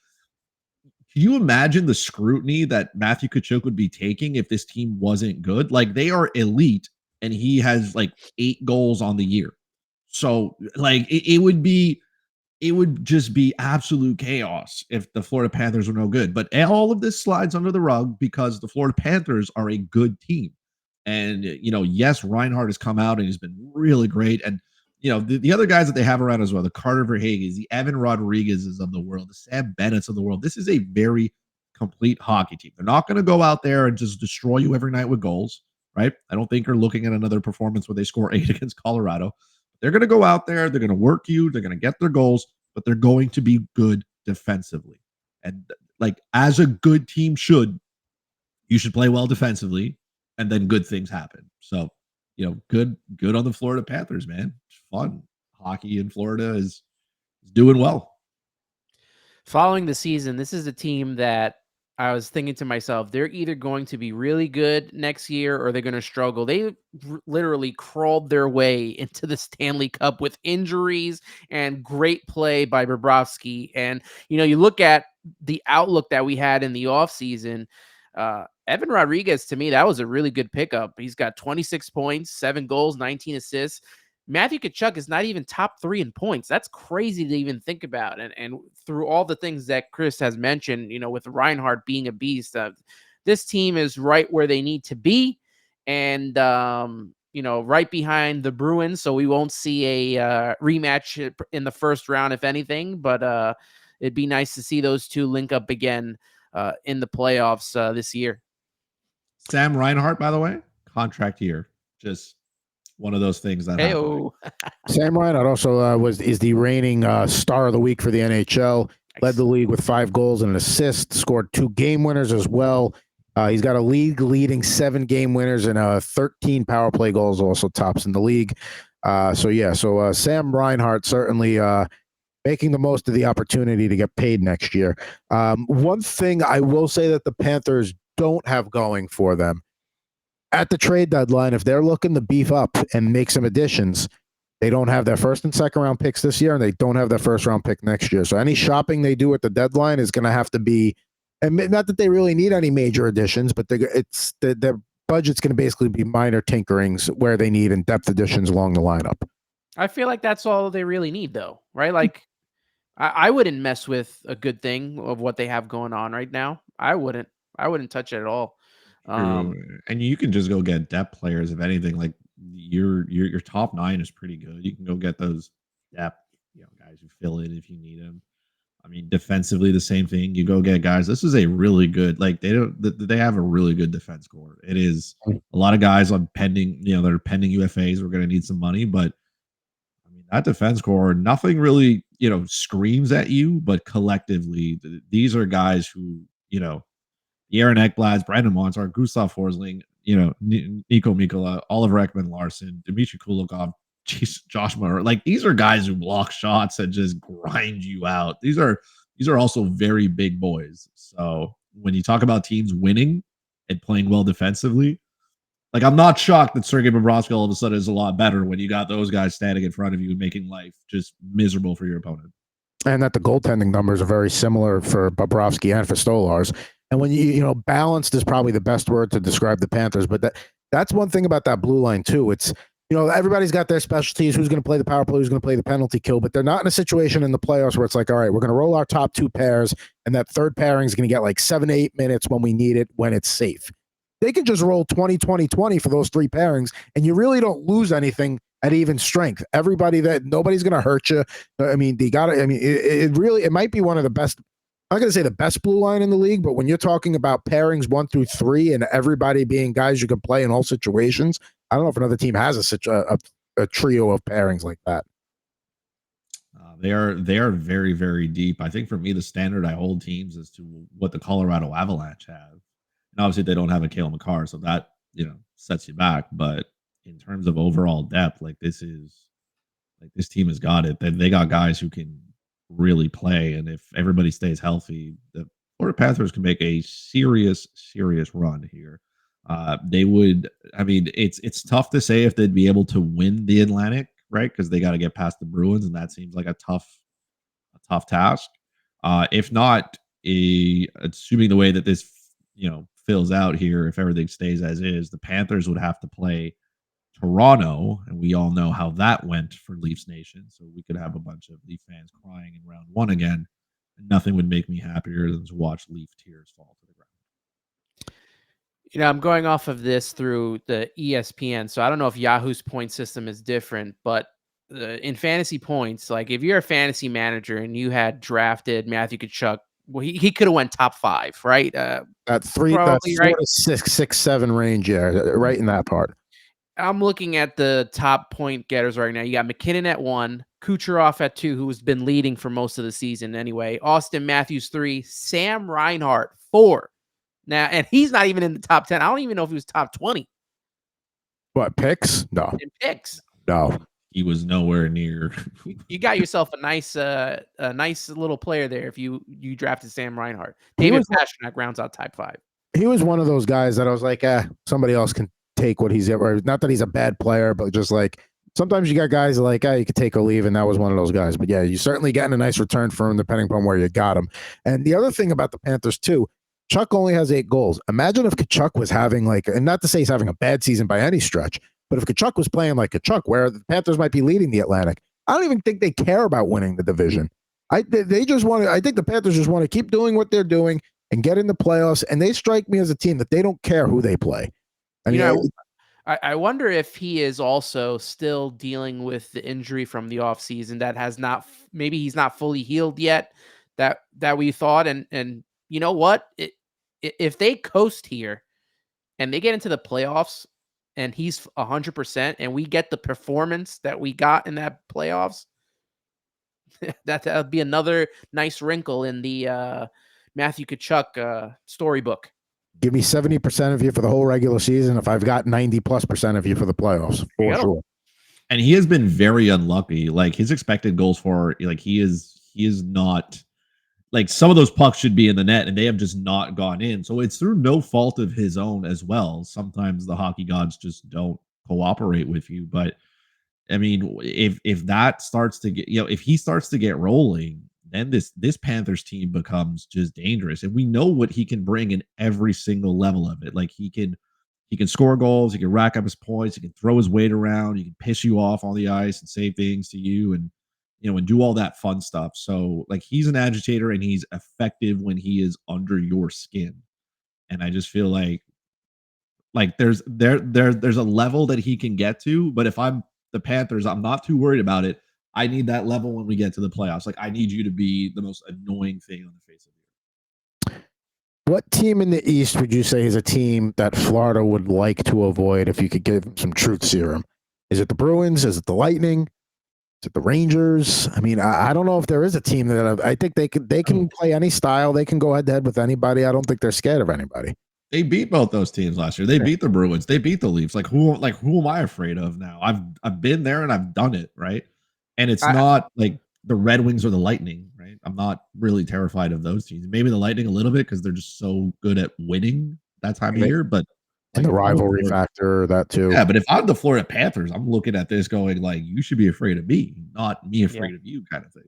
can you imagine the scrutiny that Matthew Tkachuk would be taking if this team wasn't good? Like, they are elite, and he has like 8 goals on the year. So, like, it would just be absolute chaos if the Florida Panthers were no good. But all of this slides under the rug because the Florida Panthers are a good team. And, yes, Reinhart has come out and he's been really great. And, the other guys that they have around as well, the Carter Verhaeghes, the Evan Rodriguez's of the world, the Sam Bennett's of the world. This is a very complete hockey team. They're not going to go out there and just destroy you every night with goals, right? I don't think they're looking at another performance where they score 8 against Colorado. They're going to go out there. They're going to work you. They're going to get their goals, but they're going to be good defensively. And like, as a good team should, you should play well defensively, and then good things happen. So, good on the Florida Panthers, man. It's fun. Hockey in Florida is doing well. Following the season, this is a team that I was thinking to myself, they're either going to be really good next year or they're going to struggle. They literally crawled their way into the Stanley Cup with injuries and great play by Bobrovsky. And, you look at the outlook that we had in the offseason, Evan Rodriguez, to me, that was a really good pickup. He's got 26 points, 7 goals, 19 assists. Matthew Tkachuk is not even top 3 in points. That's crazy to even think about. And through all the things that Chris has mentioned, with Reinhart being a beast, this team is right where they need to be. And, right behind the Bruins. So we won't see a rematch in the first round, if anything. But it'd be nice to see those two link up again in the playoffs this year. Sam Reinhart, by the way, contract year. Just one of those things that happened. Sam Reinhart also is the reigning star of the week for the NHL. Nice. Led the league with 5 goals and an assist. Scored 2 game winners as well. He's got a league-leading 7 game winners and 13 power play goals. Also tops in the league. So Sam Reinhart certainly making the most of the opportunity to get paid next year. One thing I will say that the Panthers don't have going for them at the trade deadline, if they're looking to beef up and make some additions, they don't have their 1st and 2nd round picks this year, and they don't have their 1st round pick next year. So any shopping they do at the deadline is going to have to be, and not that they really need any major additions, but they're budget's going to basically be minor tinkerings where they need and depth additions along the lineup. I feel like that's all they really need, though, right? Like, I wouldn't mess with a good thing of what they have going on right now. I wouldn't touch it at all. True. And you can just go get depth players, if anything. Like your top 9 is pretty good. You can go get those depth, guys who fill in if you need them. I mean, defensively, the same thing. You go get guys. This is a really good, like they have a really good defense core. It is a lot of guys on pending, that are pending UFAs. We're going to need some money, but I mean, that defense core, nothing really, screams at you, but collectively, these are guys who, Aaron Ekblads, Brandon Montour, Gustav Forsling, Nico Mikkola, Oliver Ekman-Larsson, Dmitry Kulikov, Josh Murray. Like, these are guys who block shots and just grind you out. These are also very big boys. So when you talk about teams winning and playing well defensively, like, I'm not shocked that Sergei Bobrovsky all of a sudden is a lot better when you got those guys standing in front of you and making life just miserable for your opponent. And that the goaltending numbers are very similar for Bobrovsky and for Stolarz. And when balanced is probably the best word to describe the Panthers. But that's one thing about that blue line too. It's, everybody's got their specialties. Who's going to play the power play? Who's going to play the penalty kill? But they're not in a situation in the playoffs where it's like, all right, we're going to roll our top 2 pairs, and that third pairing is going to get like 7 to 8 minutes when we need it, when it's safe. They can just roll 20-20-20 for those 3 pairings, and you really don't lose anything at even strength. Nobody's going to hurt you. I mean, it might be one of the best. I'm not going to say the best blue line in the league, but when you're talking about pairings 1 through 3 and everybody being guys you can play in all situations, I don't know if another team has a trio of pairings like that. They are very, very deep. I think for me, the standard I hold teams as to what the Colorado Avalanche have. And obviously they don't have a Cale Makar, so that, sets you back. But in terms of overall depth, this team has got it. They got guys who can really play. And if everybody stays healthy, the Florida Panthers can make a serious run here. They would, I mean, it's tough to say if they'd be able to win the Atlantic, right? Because they got to get past the Bruins, and that seems like a tough task. If not, assuming the way that this, fills out here, if everything stays as is, the Panthers would have to play Toronto, and we all know how that went for Leafs Nation. So we could have a bunch of Leaf fans crying in round 1 again, and nothing would make me happier than to watch Leaf tears fall to the ground. I'm going off of this through the ESPN, so I don't know if Yahoo's point system is different, but in fantasy points, like if you're a fantasy manager and you had drafted Matthew Tkachuk, well, he could have went top 5, right? That 3, that's right? 6, 7 range, yeah, right in that part. I'm looking at the top point getters right now. You got McKinnon at 1, Kucherov at 2, who's been leading for most of the season anyway. Austin Matthews 3, Sam Reinhart 4. Now, and he's not even in the top 10. I don't even know if he was top 20. What, picks? No. In picks. No. He was nowhere near. You got yourself a nice little player there if you drafted Sam Reinhart. David Pastrnak rounds out top 5. He was one of those guys that I was like, somebody else can take what he's ever. Not that he's a bad player, but just like sometimes you got guys that like, you could take or leave, and that was one of those guys. But yeah, you certainly getting a nice return for him depending upon where you got him. And the other thing about the Panthers too, Chuck only has 8 goals. Imagine if Tkachuk was having and not to say he's having a bad season by any stretch, but if Tkachuk was playing like Tkachuk, where the Panthers might be leading the Atlantic, I don't even think they care about winning the division. I think the Panthers just want to keep doing what they're doing and get in the playoffs. And they strike me as a team that they don't care who they play. I mean, I wonder if he is also still dealing with the injury from the offseason that has not, maybe he's not fully healed yet that we thought. And you know what? If they coast here and they get into the playoffs and he's 100% and we get the performance that we got in that playoffs, that'll be another nice wrinkle in the Matthew Tkachuk storybook. Give me 70% of you for the whole regular season if I've got 90+% of you for the playoffs, for sure. And he has been very unlucky. Like his expected goals for, like he is not, like some of those pucks should be in the net and they have just not gone in. So it's through no fault of his own as well. Sometimes the hockey gods just don't cooperate with you. But I mean, if that starts to get, if he starts to get rolling, then this Panthers team becomes just dangerous. And we know what he can bring in every single level of it. Like he can he can score goals, he can rack up his points, he can throw his weight around, he can piss you off on the ice and say things to you and and do all that fun stuff. So like he's an agitator and he's effective when he is under your skin. And I just feel like there's a level that he can get to, but if I'm the Panthers, I'm not too worried about it. I need that level when we get to the playoffs. Like I need you to be the most annoying thing on the face of the earth. What team in the East would you say is a team that Florida would like to avoid if you could give them some truth serum? Is it the Bruins? Is it the Lightning? Is it the Rangers? I mean, I don't know if there is a team that I think they can play any style. They can go head to head with anybody. I don't think they're scared of anybody. They beat both those teams last year. They beat the Bruins. They beat the Leafs. Like who am I afraid of now? I've been there and I've done it, right? And it's not like the Red Wings or the Lightning, right? I'm not really terrified of those teams. Maybe the Lightning a little bit because they're just so good at winning that time of year. But and the rivalry factor, that too. Yeah, but if I'm the Florida Panthers, I'm looking at this going like, you should be afraid of me, not me afraid of you, kind of thing.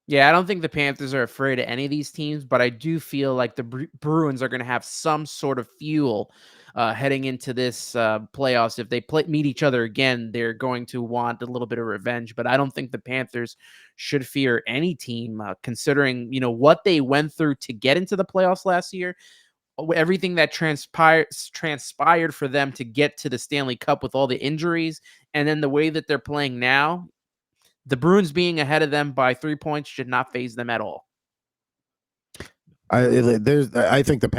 Yeah, I don't think the Panthers are afraid of any of these teams, but I do feel like the Bruins are going to have some sort of fuel heading into this playoffs. If they meet each other again, they're going to want a little bit of revenge. But I don't think the Panthers should fear any team, considering what they went through to get into the playoffs last year. Everything that transpired for them to get to the Stanley Cup with all the injuries, and then the way that they're playing now. The Bruins being ahead of them by 3 points should not faze them at all. I think the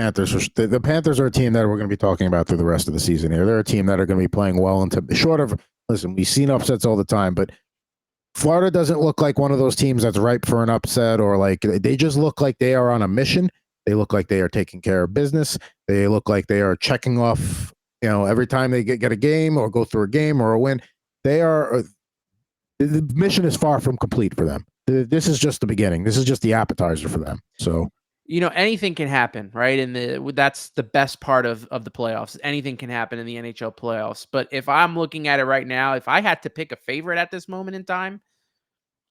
Panthers are a team that we're going to be talking about through the rest of the season here. They're a team that are going to be playing well listen, we've seen upsets all the time, but Florida doesn't look like one of those teams that's ripe for an upset, or like they just look like they are on a mission. They look like they are taking care of business. They look like they are checking off, every time they get a game or go through a game or a win. The mission is far from complete for them. This is just the beginning. This is just the appetizer for them. So, anything can happen, right? And that's the best part of the playoffs. Anything can happen in the NHL playoffs. But if I'm looking at it right now, if I had to pick a favorite at this moment in time,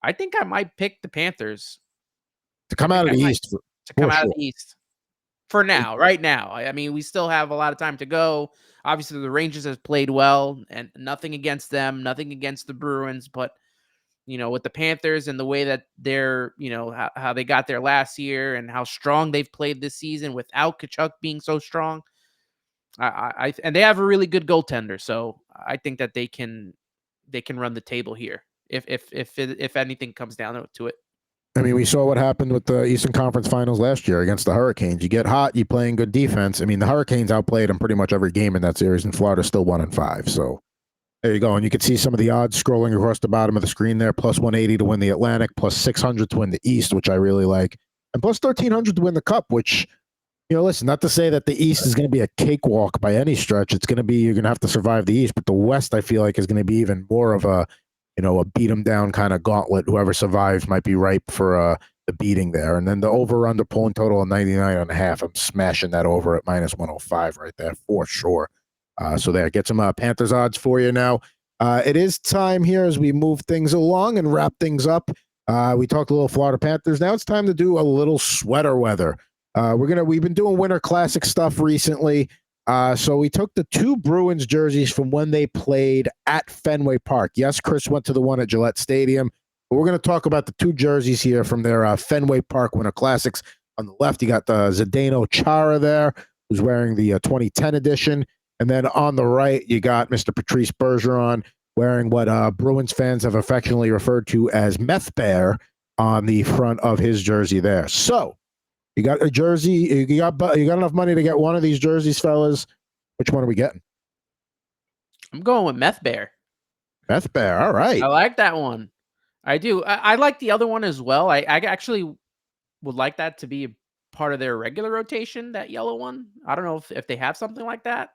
I think I might pick the Panthers to come out of the East. Out of the East for now, right now. I mean, we still have a lot of time to go. Obviously, the Rangers have played well, and nothing against them, nothing against the Bruins, but with the Panthers and the way that they're, how they got there last year and how strong they've played this season without Tkachuk being so strong, and they have a really good goaltender, so I think that they can run the table here if anything comes down to it. I mean, we saw what happened with the Eastern Conference Finals last year against the Hurricanes. You get hot, you playing good defense. I mean, the Hurricanes outplayed them pretty much every game in that series, and Florida still 1-5. So there you go. And you can see some of the odds scrolling across the bottom of the screen there. Plus 180 to win the Atlantic, plus 600 to win the East, which I really like, and plus 1,300 to win the Cup, which, listen, not to say that the East is going to be a cakewalk by any stretch. It's going to be, you're going to have to survive the East, but the West, I feel like, is going to be even more of a beat them down kind of gauntlet. Whoever survives might be ripe for the beating there. And then the over-under pulling total of 99.5. I'm smashing that over at minus 105 right there for sure. So there, get some Panthers odds for you now. It is time here as we move things along and wrap things up. We talked a little Florida Panthers. Now it's time to do a little sweater weather. We've been doing Winter Classic stuff recently. So we took the 2 Bruins jerseys from when they played at Fenway Park. Yes, Chris went to the one at Gillette Stadium. But we're going to talk about the 2 jerseys here from their Fenway Park Winter Classics. On the left, you got the Zdeno Chara there, who's wearing the 2010 edition. And then on the right, you got Mr. Patrice Bergeron wearing what Bruins fans have affectionately referred to as Meth Bear on the front of his jersey there. So you got a jersey. You got enough money to get one of these jerseys, fellas. Which one are we getting? I'm going with Meth Bear. Meth Bear. All right. I like that one. I do. I like the other one as well. I actually would like that to be a part of their regular rotation, that yellow one. I don't know if they have something like that.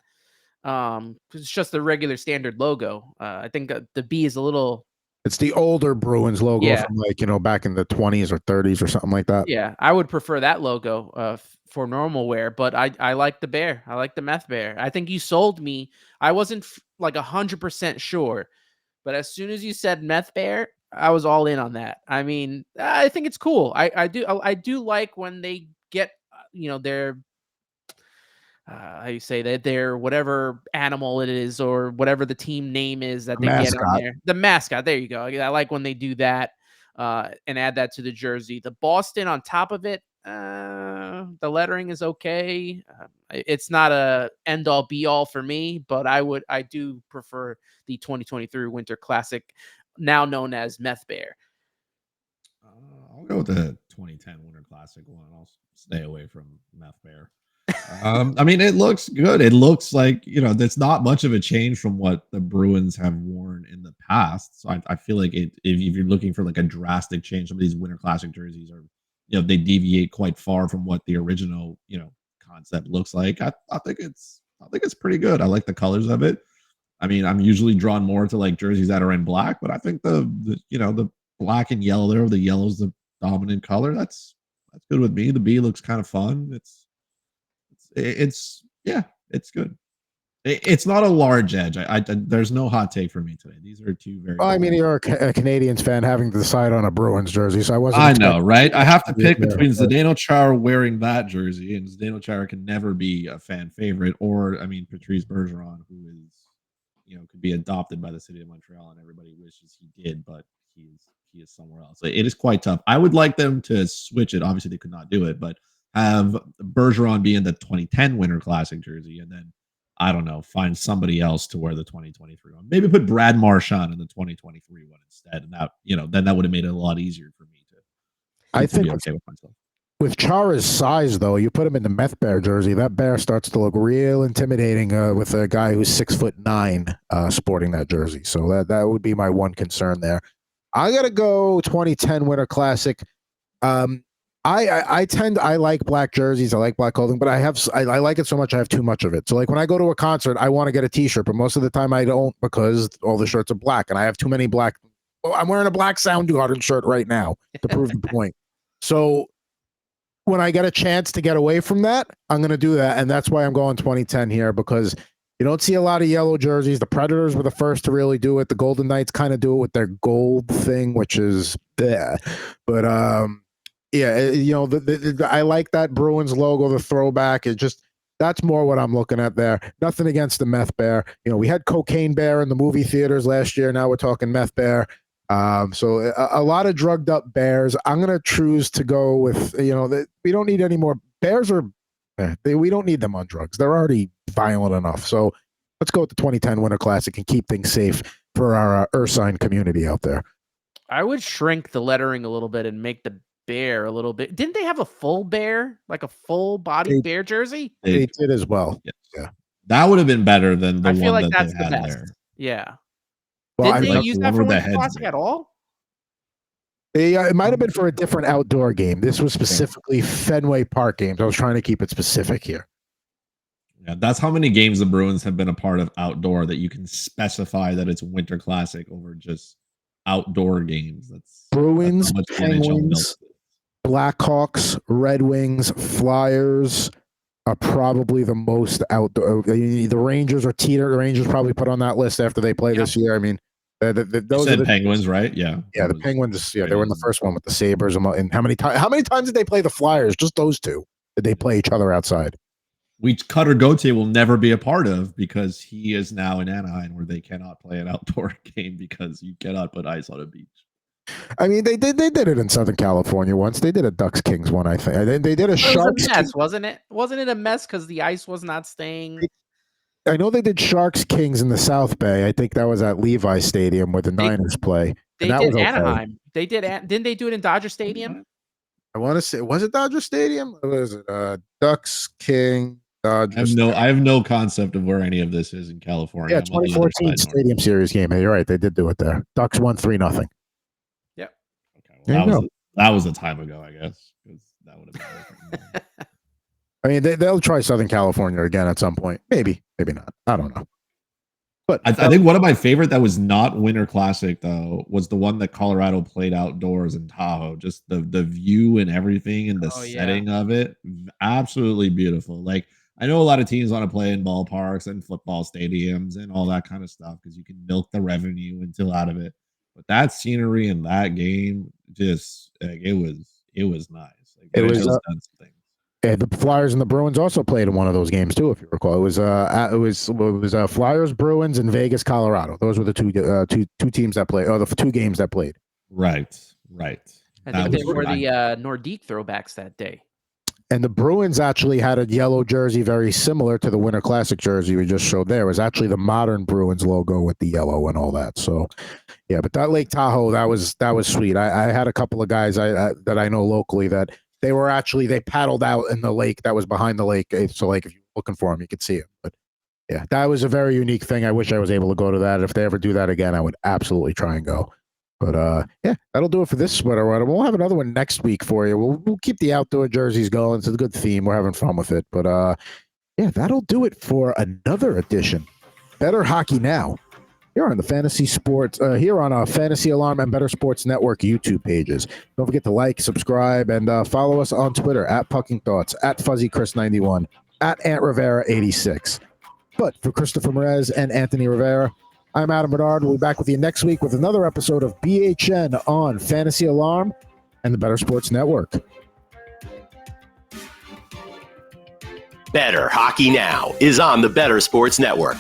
It's just the regular standard logo. I think the B is a little. It's the older Bruins logo from back in the 20s or 30s or something like that. Yeah, I would prefer that logo for normal wear, but I like the bear. I like the Meth Bear. I think you sold me. I wasn't like 100% sure, but as soon as you said Meth Bear, I was all in on that. I mean, I think it's cool. I do like when they get their how you say that they're whatever animal it is or whatever the team name is that they get on Mascot. there. The mascot. There you go. I like when they do that and add that to the jersey. The Boston on top of it, the lettering is okay. It's not a end all be all for me, but I do prefer the 2023 Winter Classic, now known as Meth Bear. I'll go with the 2010 Winter Classic one. I'll stay away from Meth Bear. I mean, it looks good. It looks like, there's not much of a change from what the Bruins have worn in the past. So I feel like if you're looking for like a drastic change, some of these Winter Classic jerseys are, they deviate quite far from what the original, concept looks like. I think it's pretty good. I like the colors of it. I mean, I'm usually drawn more to like jerseys that are in black, but I think the black and yellow there, the yellow's the dominant color. That's good with me. The B looks kind of fun. It's good. It's not a large edge. There's no hot take for me today. These are two very. Well, I mean, you're a Canadians fan having to decide on a Bruins jersey, so I wasn't. I know, right? I have to pick between Zdeno Chara wearing that jersey, and Zdeno Chara can never be a fan favorite, or Patrice Bergeron, who is, could be adopted by the city of Montreal, and everybody wishes he did, but he is somewhere else. It is quite tough. I would like them to switch it. Obviously, they could not do it, but have Bergeron be in the 2010 Winter Classic jersey, and then I don't know, find somebody else to wear the 2023 one. Maybe put Brad Marchand in the 2023 one instead, and that then that would have made it a lot easier for me to. I think be okay with myself. With Chara's size, though, you put him in the Meth Bear jersey, that bear starts to look real intimidating with a guy who's 6'9" sporting that jersey. So that would be my one concern there. I gotta go 2010 Winter Classic. I like black jerseys. I like black clothing, but I like it so much I have too much of it. So like when I go to a concert, I want to get a t-shirt, but most of the time I don't because all the shirts are black and I have too many black. Oh, I'm wearing a black Soundgarden shirt right now to prove the point. So when I get a chance to get away from that, I'm going to do that. And that's why I'm going 2010 here, because you don't see a lot of yellow jerseys. The Predators were the first to really do it. The Golden Knights kind of do it with their gold thing, which is bleh. But I like that Bruins logo, the throwback. That's more what I'm looking at there. Nothing against the Meth Bear. We had Cocaine Bear in the movie theaters last year. Now we're talking Meth Bear. So a lot of drugged up bears. I'm going to choose to go with, we don't need any more bears we don't need them on drugs. They're already violent enough. So let's go with the 2010 Winter Classic and keep things safe for our Ursine community out there. I would shrink the lettering a little bit and make the bear a little bit. Didn't they have a full bear, like a full body bear jersey? They did as well. Yes. Yeah. That would have been better than the I feel one like that that's they the had best. there. Yeah. Well, Didn't they use that for the Winter heads Classic there. at all? It might have been for a different outdoor game. This was specifically Fenway Park games. I was trying to keep it specific here. Yeah, that's how many games the Bruins have been a part of outdoor that you can specify that it's Winter Classic over just outdoor games. That's Bruins, that's how much the NHL Penguins, milks. Blackhawks, Red Wings, Flyers are probably the most outdoor. The Rangers are teeter. The Rangers probably put on that list after they play this year. I mean, those You are the Penguins, right? Yeah. Yeah, the Penguins. Yeah, they were in the first one with the Sabres. And how many times did they play the Flyers? Just those two. Did they play each other outside? Cutter Gauthier will never be a part of because he is now in Anaheim where they cannot play an outdoor game because you cannot put ice on a beach. I mean, they did it in Southern California once. They did a Ducks Kings one, I think. They did a Sharks. It was a mess, wasn't it? Wasn't it a mess because the ice was not staying? I know they did Sharks Kings in the South Bay. I think that was at Levi Stadium where the Niners play. They did Anaheim. They did. Didn't they do it in Dodger Stadium? I want to say, was it Dodger Stadium? Or was it Ducks King? Dodger. I have no concept of where any of this is in California. Yeah, 2014 Stadium Series game. Hey, you're right. They did do it there. Ducks won 3-0. Yep. Okay. Well, that was a time ago, I guess. That would have been I mean, they'll try Southern California again at some point. Maybe not. I don't know. But I think one of my favorite that was not Winter Classic though was the one that Colorado played outdoors in Tahoe. Just the view and everything and the setting of it, absolutely beautiful. Like I know a lot of teams want to play in ballparks and football stadiums and all that kind of stuff because you can milk the revenue until out of it. But that scenery in that game, just like it was nice. Like, it was done some things. And the Flyers and the Bruins also played in one of those games too, if you recall. It was Flyers, Bruins, and Vegas, Colorado. Those were the two teams that played, or the 2 games that played. Right. I think they were the Nordique throwbacks that day. And the Bruins actually had a yellow jersey very similar to the Winter Classic jersey we just showed there. It was actually the modern Bruins logo with the yellow and all that. So, yeah, but that Lake Tahoe, that was sweet. I had a couple of guys that I know locally that they paddled out in the lake that was behind the lake. So, like, if you're looking for them, you could see it. But, yeah, that was a very unique thing. I wish I was able to go to that. If they ever do that again, I would absolutely try and go. But yeah, that'll do it for this sweater run. We'll have another one next week for you. We'll keep the outdoor jerseys going. It's a good theme. We're having fun with it. But yeah, that'll do it for another edition. Bettor Hockey Now. Here on the Fantasy Sports, here on our Fantasy Alarm and Bettor Sports Network YouTube pages. Don't forget to like, subscribe, and follow us on Twitter at Pucking Thoughts, at FuzzyChris91, at Ant Rivera86. But for Christopher Morais and Anthony Rivera, I'm Adam Bernard. We'll be back with you next week with another episode of BHN on Fantasy Alarm and the Bettor Sports Network. Bettor Hockey Now is on the Bettor Sports Network.